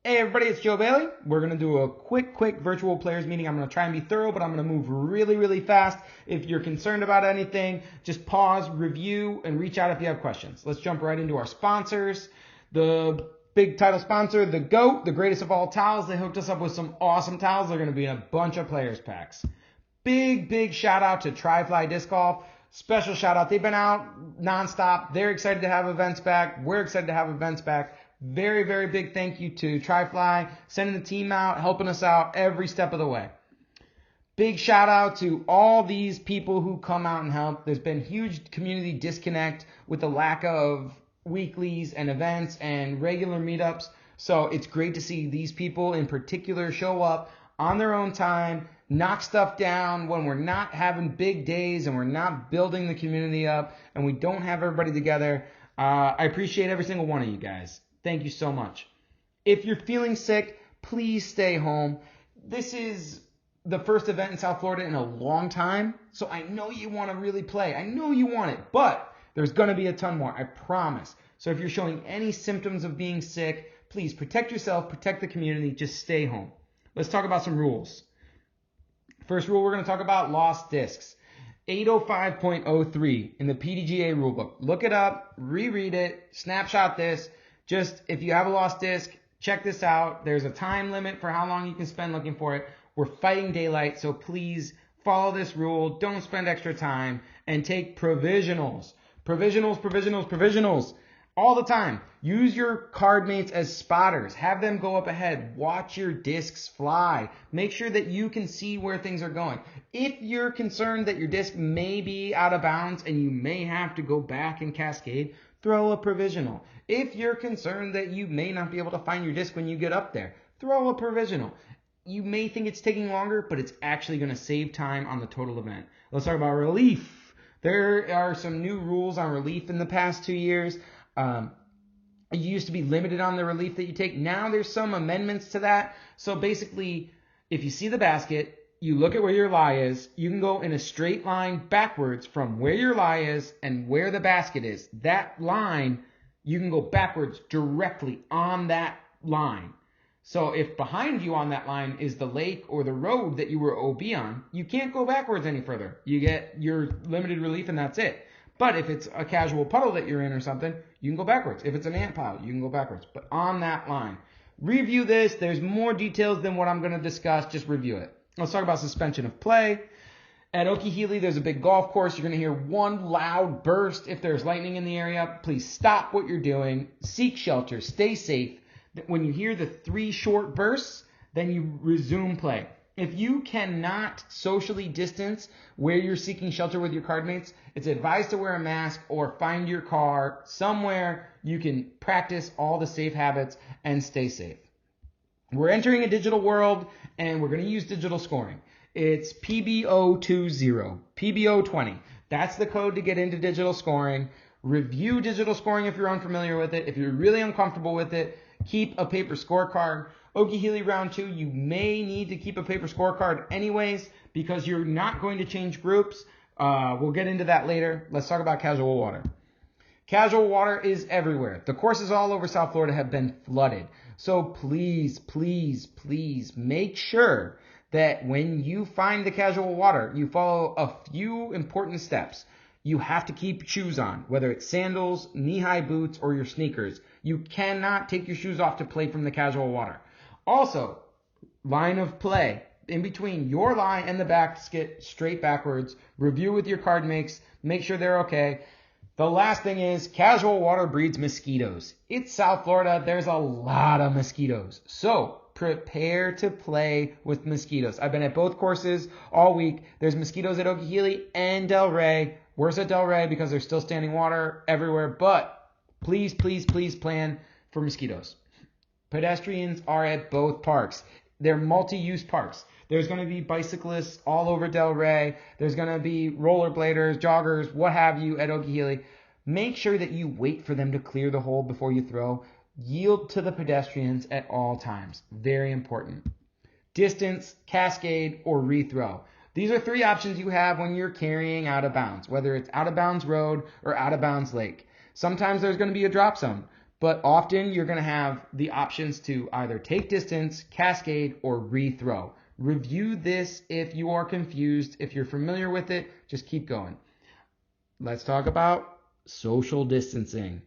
Hey everybody, it's Joe Bailey. We're going to do a quick virtual players meeting. I'm going to try and be thorough, but I'm going to move really fast. If you're concerned about anything, just pause, review, and reach out if you have questions. Let's jump right into our sponsors. The big title sponsor, the GOAT, the greatest of all towels. They hooked us up with some awesome towels. They're going to be in a bunch of players packs. Big shout out to Tri-Fly Disc Golf. Special shout out. They've been out nonstop. They're excited to have events back. We're excited to have events back. Very big thank you to Tri-Fly, sending the team out, helping us out every step of the way. Big shout out to all these people who come out and help. There's been huge community disconnect with the lack of weeklies and events and regular meetups. So it's great to see these people in particular show up on their own time, knock stuff down when we're not having big days and we're not building the community up and we don't have everybody together. I appreciate every single one of you guys. Thank you so much. If you're feeling sick, please stay home. This is the first event in South Florida in a long time, so I know you want to really play. I know you want it, but there's going to be a ton more, I promise. So if you're showing any symptoms of being sick, please protect yourself, protect the community, just stay home. Let's talk about some rules. First rule we're going to talk about, lost discs. 805.03 in the PDGA rulebook. Look it up, reread it, snapshot this. Just, if you have a lost disc, check this out. There's a time limit for how long you can spend looking for it. We're fighting daylight, so please follow this rule. Don't spend extra time and take provisionals. Provisionals. All the time. Use your card mates as spotters. Have them go up ahead. Watch your discs fly. Make sure that you can see where things are going. If you're concerned that your disc may be out of bounds and you may have to go back and cascade, throw a provisional. If you're concerned that you may not be able to find your disc when you get up there, throw a provisional. You may think it's taking longer, but it's actually going to save time on the total event. Let's talk about relief. There are some new rules on relief in the past 2 years. You used to be limited on the relief that you take. Now there's some amendments to that. So basically, if you see the basket, you look at where your lie is, you can go in a straight line backwards from where your lie is and where the basket is. That line, you can go backwards directly on that line. So if behind you on that line is the lake or the road that you were OB on, you can't go backwards any further. You get your limited relief and that's it. But if it's a casual puddle that you're in or something, you can go backwards. If it's an ant pile, you can go backwards. But on that line. Review this. There's more details than what I'm going to discuss. Just review it. Let's talk about suspension of play. At Okeechobee, there's a big golf course. You're going to hear one loud burst. If there's lightning in the area, please stop what you're doing. Seek shelter. Stay safe. When you hear the 3 short bursts, then you resume play. If you cannot socially distance where you're seeking shelter with your card mates, it's advised to wear a mask or find your car somewhere you can practice all the safe habits and stay safe. We're entering a digital world, and we're going to use digital scoring. It's PBO 20, PBO 20. That's the code to get into digital scoring. Review digital scoring if you're unfamiliar with it. If you're really uncomfortable with it, keep a paper scorecard. Okeechobee round 2, you may need to keep a paper scorecard anyways because you're not going to change groups. We'll get into that later. Let's talk about casual water. Casual water is everywhere. The courses all over South Florida have been flooded. So please make sure that when you find the casual water, you follow a few important steps. You have to keep shoes on, whether it's sandals, knee-high boots, or your sneakers. You cannot take your shoes off to play from the casual water. Also, line of play. In between your line and the basket, straight backwards. Review with your card mates. Make sure they're okay. The last thing is casual water breeds mosquitoes. It's South Florida. There's a lot of mosquitoes. So prepare to play with mosquitoes. I've been at both courses all week. There's mosquitoes at Okeechobee and Delray. Worse at Delray because there's still standing water everywhere. But please plan for mosquitoes. Pedestrians are at both parks. They're multi-use parks. There's going to be bicyclists all over Delray. There's going to be rollerbladers, joggers, what have you at Okeechobee. Make sure that you wait for them to clear the hole before you throw. Yield to the pedestrians at all times. Very important. Distance, cascade, or rethrow. These are 3 options you have when you're carrying out of bounds, whether it's out of bounds road or out of bounds lake. Sometimes there's going to be a drop zone. but often you're going to have the options to either take distance, cascade, or rethrow. Review this if you are confused. If you're familiar with it, just keep going. Let's talk about social distancing.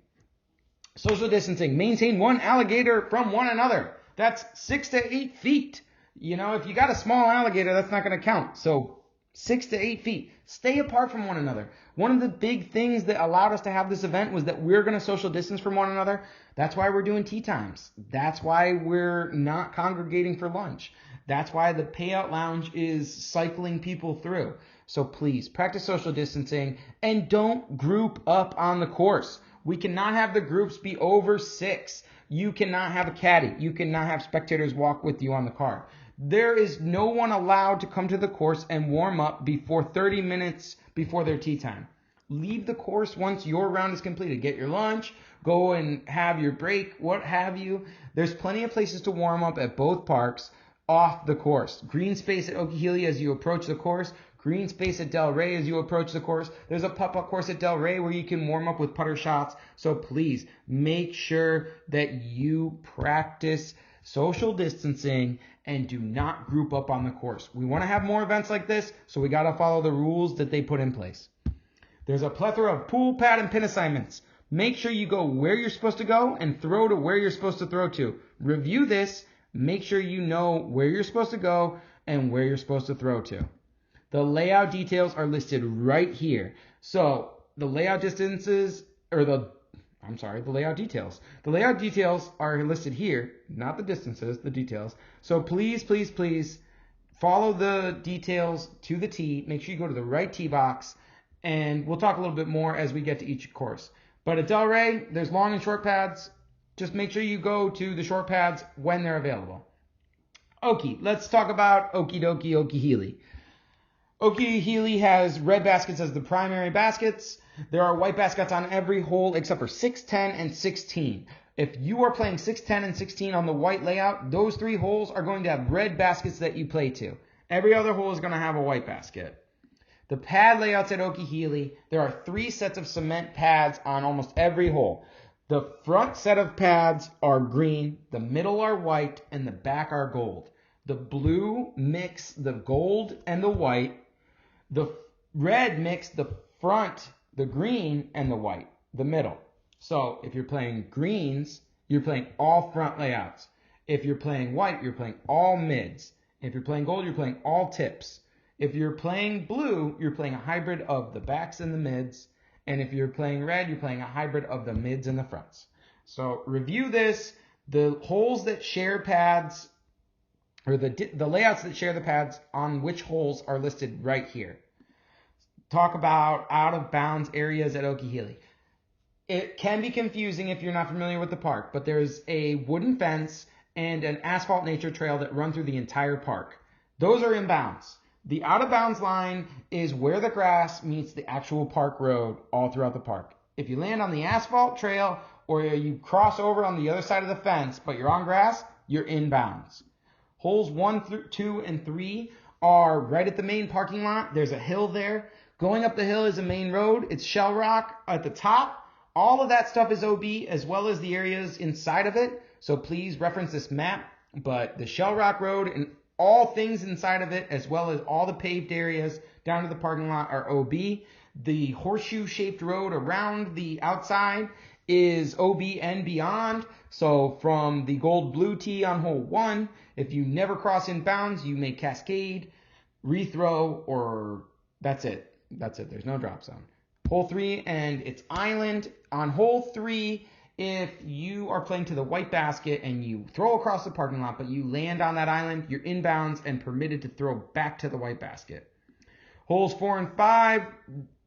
Social distancing. Maintain one alligator from one another. That's 6 to 8 feet. You know, if you got a small alligator, that's not going to count. So 6 to 8 feet. Stay apart from one another. One of the big things that allowed us to have this event was that we're going to social distance from one another. That's why we're doing tea times. That's why we're not congregating for lunch. That's why the payout lounge is cycling people through. So please practice social distancing and don't group up on the course. We cannot have the groups be over 6. You cannot have a caddy. You cannot have spectators walk with you on the card. There is no one allowed to come to the course and warm up before 30 minutes before their tea time. Leave the course once your round is completed. Get your lunch, go and have your break, what have you. There's plenty of places to warm up at both parks off the course. Green space at Okeechobee as you approach the course. Green space at Delray as you approach the course. There's a putt-putt course at Delray where you can warm up with putter shots. So please make sure that you practice social distancing and do not group up on the course. We want to have more events like this, so we got to follow the rules that they put in place. There's a plethora of pool, pad, and pin assignments. Make sure you go where you're supposed to go and throw to where you're supposed to throw to. Review this. Make sure you know where you're supposed to go and where you're supposed to throw to. The layout details are listed right here. So the layout distances, the layout details. The layout details are listed here, not the distances, the details. So please, please, please follow the details to the tee. Make sure you go to the right tee box, and we'll talk a little bit more as we get to each course. But at Delray, there's long and short pads. Just make sure you go to the short pads when they're available. Okie, let's talk about Okeechobee. Okeechobee has red baskets as the primary baskets. There are white baskets on every hole except for 6, 10, and 16. If you are playing 6, 10, and 16 on the white layout, those 3 holes are going to have red baskets that you play to. Every other hole is going to have a white basket. The pad layouts at Okeechobee, there are 3 sets of cement pads on almost every hole. The front set of pads are green, the middle are white, and the back are gold. The blue mix the gold and the white. The red mix the front, the green, and the white, the middle. So if you're playing greens, you're playing all front layouts. If you're playing white, you're playing all mids. If you're playing gold, you're playing all tips. If you're playing blue, you're playing a hybrid of the backs and the mids. And if you're playing red, you're playing a hybrid of the mids and the fronts. So review this. The holes that share pads, or the layouts that share the pads on which holes are listed right here. Talk about out of bounds areas at Okeechobee. It can be confusing if you're not familiar with the park, but there's a wooden fence and an asphalt nature trail that run through the entire park. Those are in bounds. The out of bounds line is where the grass meets the actual park road all throughout the park. If you land on the asphalt trail or you cross over on the other side of the fence, but you're on grass, you're in bounds. Holes 1, 2, and 3 are right at the main parking lot. There's a hill there. Going up the hill is a main road. It's shell rock at the top. All of that stuff is OB as well as the areas inside of it. So please reference this map. But the shell rock road and all things inside of it, as well as all the paved areas down to the parking lot, are OB. The horseshoe-shaped road around the outside is OB and beyond. So from the gold-blue tee on hole 1, if you never cross in bounds, you may cascade, rethrow, or that's it. That's it. There's no drop zone. Hole 3 and its island. On hole 3, if you are playing to the white basket and you throw across the parking lot, but you land on that island, you're inbounds and permitted to throw back to the white basket. Holes 4 and 5,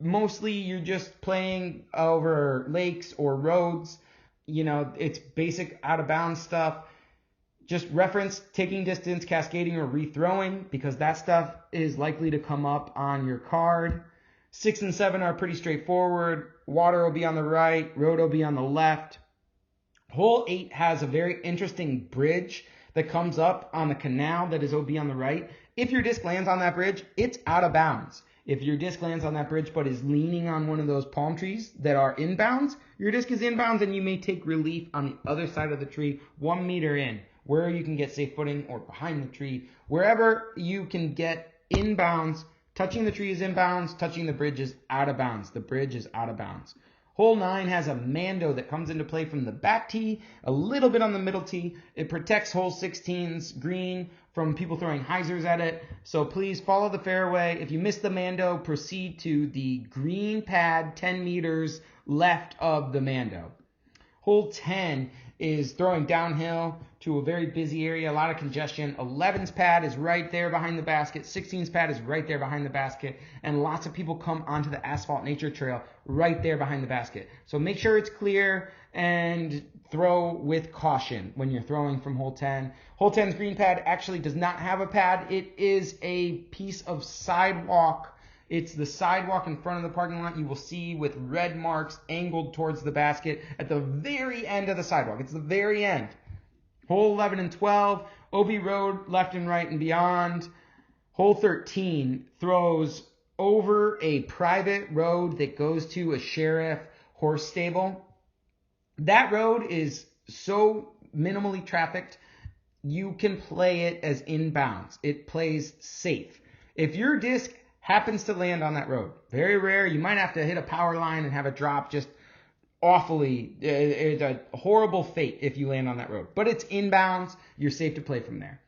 mostly you're just playing over lakes or roads. You know, it's basic out of bounds stuff. Just reference taking distance, cascading, or rethrowing, because that stuff is likely to come up on your card. 6 and 7 are pretty straightforward. Water will be on the right, road will be on the left. Hole 8 has a very interesting bridge that comes up on the canal that is OB on the right. If your disc lands on that bridge, it's out of bounds. If your disc lands on that bridge but is leaning on one of those palm trees that are inbounds, your disc is inbounds and you may take relief on the other side of the tree 1 meter in, where you can get safe footing, or behind the tree. Wherever you can get inbounds, touching the tree is inbounds, touching the bridge is out of bounds. The bridge is out of bounds. Hole 9 has a mando that comes into play from the back tee, a little bit on the middle tee. It protects hole 16's green from people throwing hyzers at it. So please follow the fairway. If you miss the mando, proceed to the green pad 10 meters left of the mando. Hole 10 is throwing downhill to a very busy area, a lot of congestion. 11's pad is right there behind the basket. 16's pad is right there behind the basket. And lots of people come onto the asphalt nature trail right there behind the basket. So make sure it's clear and throw with caution when you're throwing from hole 10. Hole 10's green pad actually does not have a pad. It is a piece of sidewalk. It's the sidewalk in front of the parking lot you will see with red marks angled towards the basket at the very end of the sidewalk. It's the very end. Hole 11 and 12, OB Road left and right and beyond. Hole 13 throws over a private road that goes to a sheriff horse stable. That road is so minimally trafficked, you can play it as inbounds. It plays safe. If your disc happens to land on that road, very rare, you might have to hit a power line and have it drop just awfully. It's a horrible fate if you land on that road. But it's inbounds. You're safe to play from there.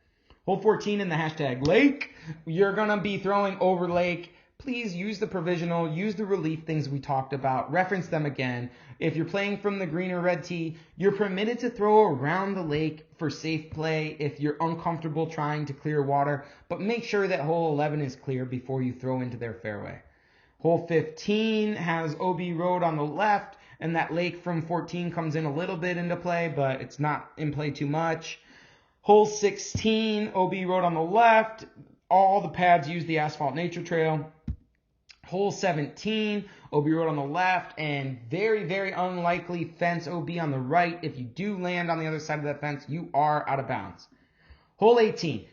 Hole 14 in the hashtag lake. You're going to be throwing over lake. Please use the provisional, use the relief things we talked about, reference them again. If you're playing from the green or red tee, you're permitted to throw around the lake for safe play if you're uncomfortable trying to clear water, but make sure that hole 11 is clear before you throw into their fairway. Hole 15 has OB Road on the left, and that lake from 14 comes in a little bit into play, but it's not in play too much. Hole 16, OB Road on the left. All the pads use the asphalt nature trail. Hole 17, OB Road on the left, and very, very unlikely fence OB on the right. If you do land on the other side of that fence, you are out of bounds. Hole 18,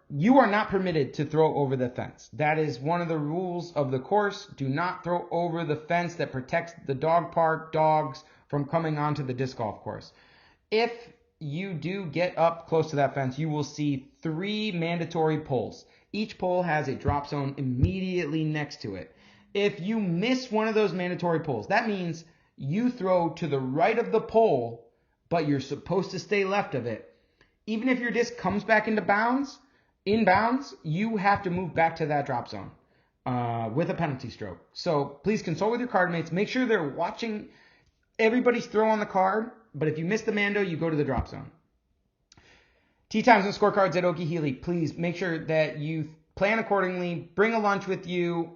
you are not permitted to throw over the fence. That is one of the rules of the course. Do not throw over the fence that protects the dog park dogs from coming onto the disc golf course. If you do get up close to that fence, you will see 3 mandatory poles. Each pole has a drop zone immediately next to it. If you miss one of those mandatory poles, that means you throw to the right of the pole, but you're supposed to stay left of it. Even if your disc comes back into bounds, inbounds, you have to move back to that drop zone with a penalty stroke. So please consult with your card mates. Make sure they're watching everybody's throw on the card. But if you miss the mando, you go to the drop zone. Tee times and scorecards at Okie Healy. Please make sure that you plan accordingly. Bring a lunch with you.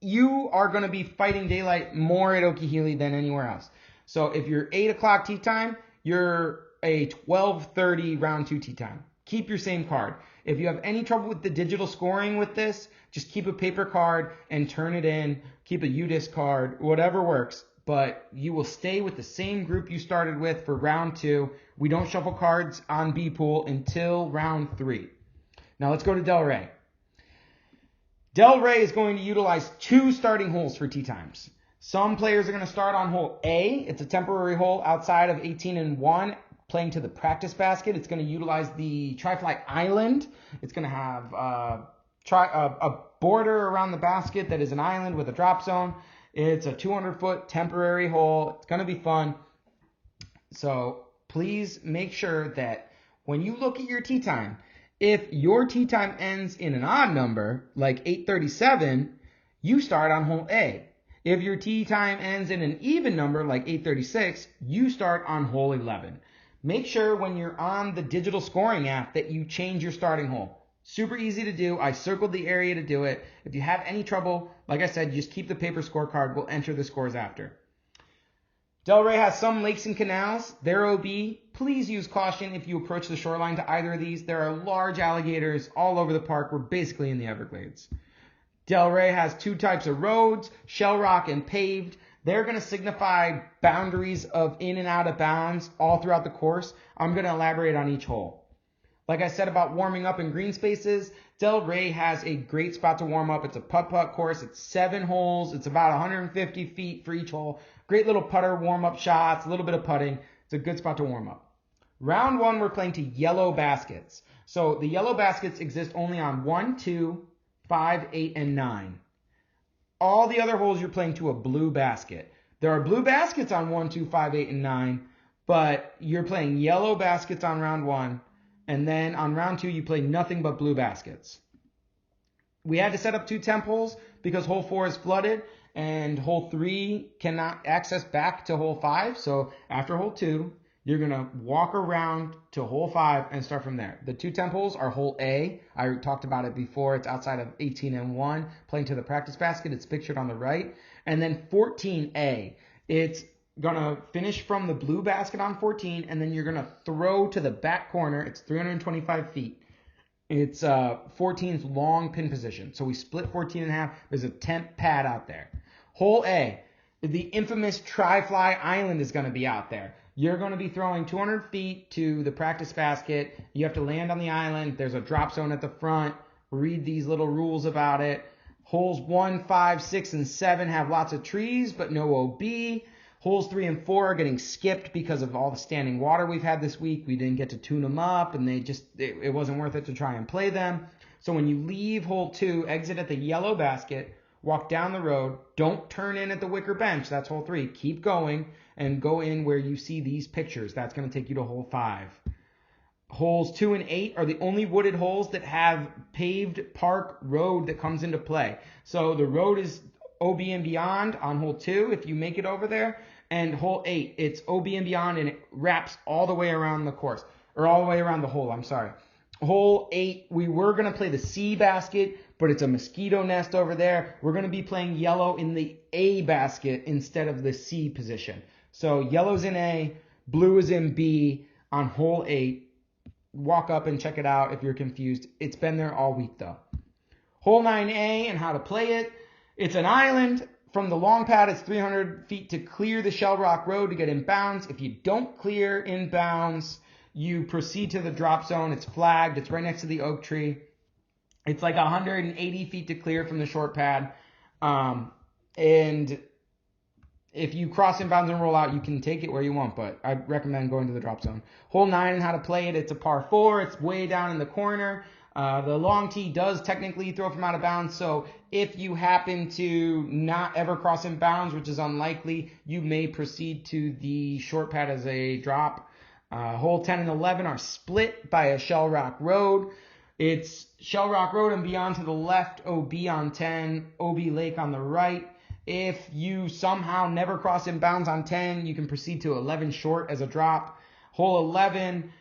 You are going to be fighting daylight more at Okie Healy than anywhere else. So if you're 8 o'clock tee time, you're a 12:30 round 2 tee time. Keep your same card. If you have any trouble with the digital scoring with this, just keep a paper card and turn it in. Keep a UDisc card, whatever works. But you will stay with the same group you started with for round 2. We don't shuffle cards on B-Pool until round 3. Now let's go to Delray. Delray is going to utilize 2 starting holes for tee times. Some players are going to start on hole A. It's a temporary hole outside of 18 and 1, playing to the practice basket. It's going to utilize the Tri-Fly Island. It's going to have a border around the basket that is an island with a drop zone. It's a 200-foot temporary hole. It's going to be fun. So please make sure that when you look at your tee time, if your tee time ends in an odd number, like 8:37, you start on hole A. If your tee time ends in an even number, like 8:36, you start on hole 11. Make sure when you're on the digital scoring app that you change your starting hole. Super easy to do. I circled the area to do it. If you have any trouble, like I said, just keep the paper scorecard. We'll enter the scores after. Delray has some lakes and canals. They're OB. Please use caution if you approach the shoreline to either of these. There are large alligators all over the park. We're basically in the Everglades. Delray has 2 types of roads, shell rock and paved. They're going to signify boundaries of in and out of bounds all throughout the course. I'm going to elaborate on each hole. Like I said about warming up in green spaces, Delray has a great spot to warm up. It's a putt-putt course. It's 7 holes. It's about 150 feet for each hole. Great little putter warm-up shots, a little bit of putting. It's a good spot to warm up. Round 1, we're playing to yellow baskets. So the yellow baskets exist only on 1, 2, 5, 8, and 9. All the other holes you're playing to a blue basket. There are blue baskets on 1, 2, 5, 8, and 9, but you're playing yellow baskets on round 1, and then on round 2 you play nothing but blue baskets. We had to set up 2 temp holes because hole 4 is flooded, and hole 3 cannot access back to hole 5, so after hole 2, you're going to walk around to hole 5 and start from there. The 2 temp holes are hole A. I talked about it before. It's outside of 18 and 1, playing to the practice basket. It's pictured on the right. And then 14A. It's going to finish from the blue basket on 14, and then you're going to throw to the back corner. It's 325 feet. It's 14's long pin position. So we split 14 in half. There's a temp pad out there. Hole A. The infamous tri-fly island is going to be out there. You're going to be throwing 200 feet to the practice basket. You have to land on the island. There's a drop zone at the front. Read these little rules about it. Holes 1, 5, 6, and 7 have lots of trees, but no OB. Holes 3 and 4 are getting skipped because of all the standing water we've had this week. We didn't get to tune them up, and it wasn't worth it to try and play them. So when you leave hole 2, exit at the yellow basket, walk down the road. Don't turn in at the wicker bench. That's hole 3. Keep going and go in where you see these pictures. That's going to take you to hole 5. Holes 2 and 8 are the only wooded holes that have paved park road that comes into play. So the road is OB and beyond on hole 2 if you make it over there. And hole 8, it's OB and beyond, and it wraps all the way around the course. Or all the way around the hole, I'm sorry. Hole 8, we were going to play the C basket, but it's a mosquito nest over there. We're going to be playing yellow in the A basket instead of the C position. So yellow's in A, blue is in B on hole 8. Walk up and check it out if you're confused. It's been there all week though. Hole 9A and how to play it. It's an island. From the long pad, it's 300 feet to clear the Shell Rock Road to get in bounds. If you don't clear in bounds, you proceed to the drop zone. It's flagged. It's right next to the oak tree. It's like 180 feet to clear from the short pad. And if you cross in bounds and roll out, you can take it where you want, but I recommend going to the drop zone. Hole 9 and how to play it. It's a par 4. It's way down in the corner. The long tee does technically throw from out of bounds, so if you happen to not ever cross in bounds, which is unlikely, you may proceed to the short pad as a drop. Hole 10 and 11 are split by a Shell Rock Road. It's Shell Rock Road and beyond to the left, OB on 10, OB Lake on the right. If you somehow never cross in bounds on 10, you can proceed to 11 short as a drop. Hole 11,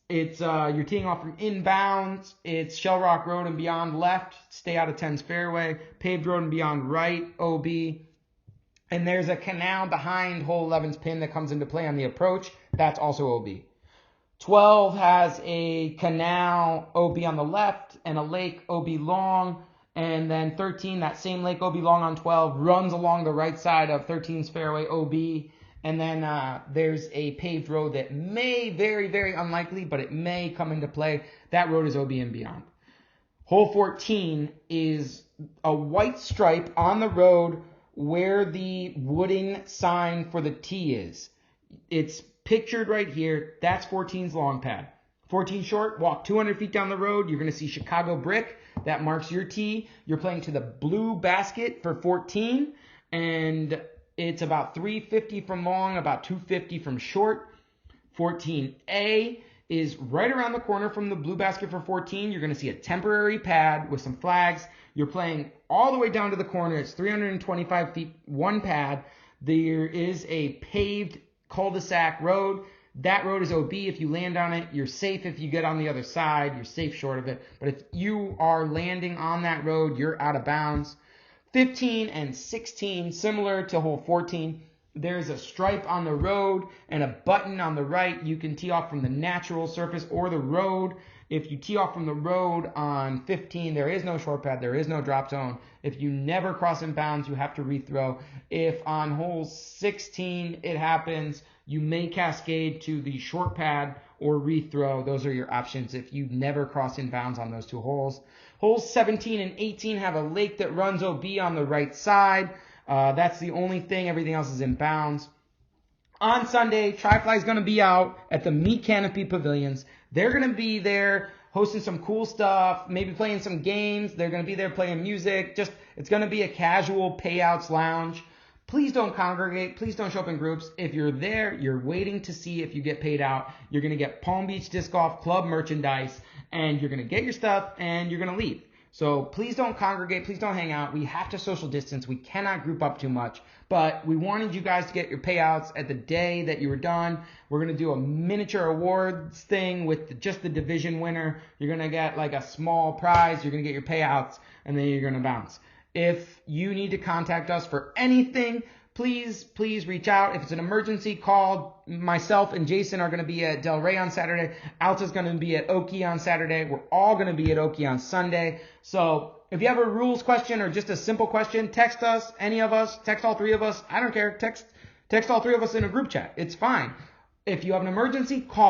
it's you're teeing off from inbounds. It's Shell Rock Road and beyond left. Stay out of 10's fairway. Paved road and beyond right, OB. And there's a canal behind hole 11's pin that comes into play on the approach. That's also OB. 12 has a canal, OB on the left, and a lake, OB long. And then 13, that same lake, OB long on 12, runs along the right side of 13's fairway, OB. And then there's a paved road that may, very, very unlikely, but it may come into play. That road is OB and beyond. Hole 14 is a white stripe on the road where the wooden sign for the tee is. It's pictured right here. That's 14's long pad. 14 short, walk 200 feet down the road. You're going to see Chicago brick. That marks your tee. You're playing to the blue basket for 14. And it's about 350 from long, about 250 from short. 14A is right around the corner from the blue basket for 14. You're going to see a temporary pad with some flags. You're playing all the way down to the corner. It's 325 feet, one pad. There is a paved cul-de-sac road. That road is OB. If you land on it, you're safe. If you get on the other side, you're safe short of it. But if you are landing on that road, you're out of bounds. 15 and 16, similar to hole 14, there's a stripe on the road and a button on the right. You can tee off from the natural surface or the road. If you tee off from the road on 15, there is no short pad. There is no drop zone. If you never cross in bounds, you have to rethrow. If on hole 16 it happens, you may cascade to the short pad or rethrow. Those are your options if you never cross in bounds on those two holes. Holes 17 and 18 have a lake that runs OB on the right side. That's the only thing. Everything else is in bounds. On Sunday, Tri-Fly is going to be out at the Meat Canopy Pavilions. They're going to be there hosting some cool stuff, maybe playing some games. They're going to be there playing music. It's going to be a casual payouts lounge. Please don't congregate. Please don't show up in groups. If you're there, you're waiting to see if you get paid out. You're going to get Palm Beach Disc Golf Club merchandise, and you're going to get your stuff, and you're going to leave. So please don't congregate. Please don't hang out. We have to social distance. We cannot group up too much. But we wanted you guys to get your payouts at the day that you were done. We're going to do a miniature awards thing with just the division winner. You're going to get like a small prize. You're going to get your payouts, and then you're going to bounce. If you need to contact us for anything, please reach out. If it's an emergency, call. Myself and Jason are going to be at Del Rey on Saturday. Alta's going to be at Oki on Saturday. We're all going to be at Oki on Sunday. So if you have a rules question or just a simple question, text us, any of us, text all three of us. I don't care. Text all three of us in a group chat. It's fine. If you have an emergency, call